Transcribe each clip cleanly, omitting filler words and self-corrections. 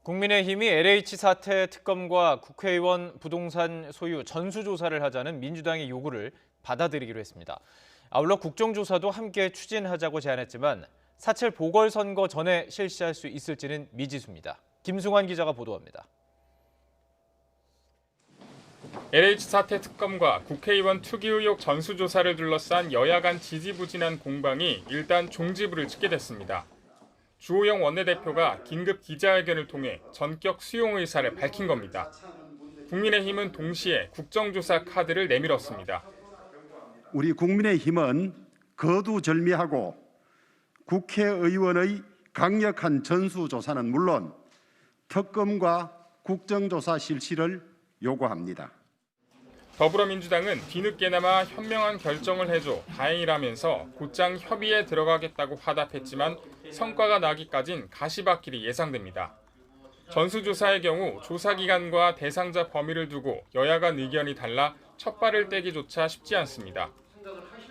국민의힘이 LH 사태 특검과 국회의원 부동산 소유 전수조사를 하자는 민주당의 요구를 받아들이기로 했습니다. 아울러 국정조사도 함께 추진하자고 제안했지만 사찰 보궐선거 전에 실시할 수 있을지는 미지수입니다. 김승환 기자가 보도합니다. LH 사태 특검과 국회의원 투기 의혹 전수조사를 둘러싼 여야 간 지지부진한 공방이 일단 종지부를 찍게 됐습니다. 주호영 원내대표가 긴급 기자회견을 통해 전격 수용 의사를 밝힌 겁니다. 국민의힘은 동시에 국정조사 카드를 내밀었습니다. 우리 국민의힘은 거두절미하고 국회의원의 강력한 전수조사는 물론 특검과 국정조사 실시를 요구합니다. 더불어민주당은 뒤늦게나마 현명한 결정을 해줘 다행이라면서 곧장 협의에 들어가겠다고 화답했지만 성과가 나기까진 가시밭길이 예상됩니다. 전수조사의 경우 조사기간과 대상자 범위를 두고 여야 간 의견이 달라 첫 발을 떼기조차 쉽지 않습니다.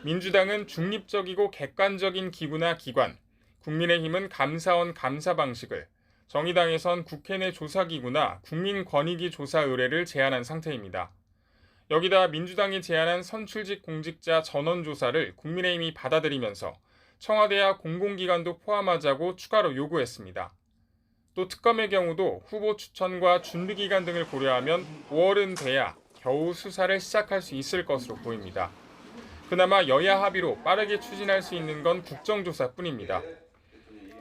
민주당은 중립적이고 객관적인 기구나 기관, 국민의힘은 감사원 감사 방식을, 정의당에선 국회 내 조사기구나 국민권익위 조사 의뢰를 제안한 상태입니다. 여기다 민주당이 제안한 선출직 공직자 전원조사를 국민의힘이 받아들이면서 청와대와 공공기관도 포함하자고 추가로 요구했습니다. 또 특검의 경우도 후보 추천과 준비기간 등을 고려하면 5월은 돼야 겨우 수사를 시작할 수 있을 것으로 보입니다. 그나마 여야 합의로 빠르게 추진할 수 있는 건 국정조사뿐입니다.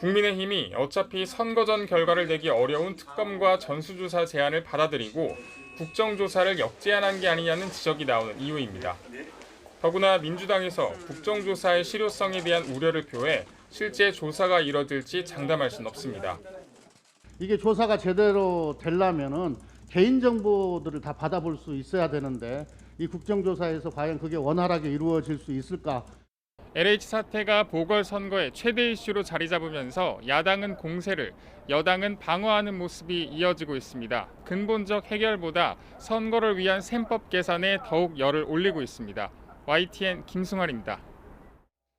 국민의힘이 어차피 선거 전 결과를 내기 어려운 특검과 전수조사 제안을 받아들이고 국정조사를 역제안한 게 아니냐는 지적이 나오는 이유입니다. 더구나 민주당에서 국정조사의 실효성에 대한 우려를 표해 실제 조사가 이뤄질지 장담할 수는 없습니다. 이게 조사가 제대로 되려면은 개인정보들을 다 받아볼 수 있어야 되는데 이 국정조사에서 과연 그게 원활하게 이루어질 수 있을까? LH 사태가 보궐선거의 최대 이슈로 자리 잡으면서 야당은 공세를, 여당은 방어하는 모습이 이어지고 있습니다. 근본적 해결보다 선거를 위한 셈법 계산에 더욱 열을 올리고 있습니다. YTN 김승환입니다.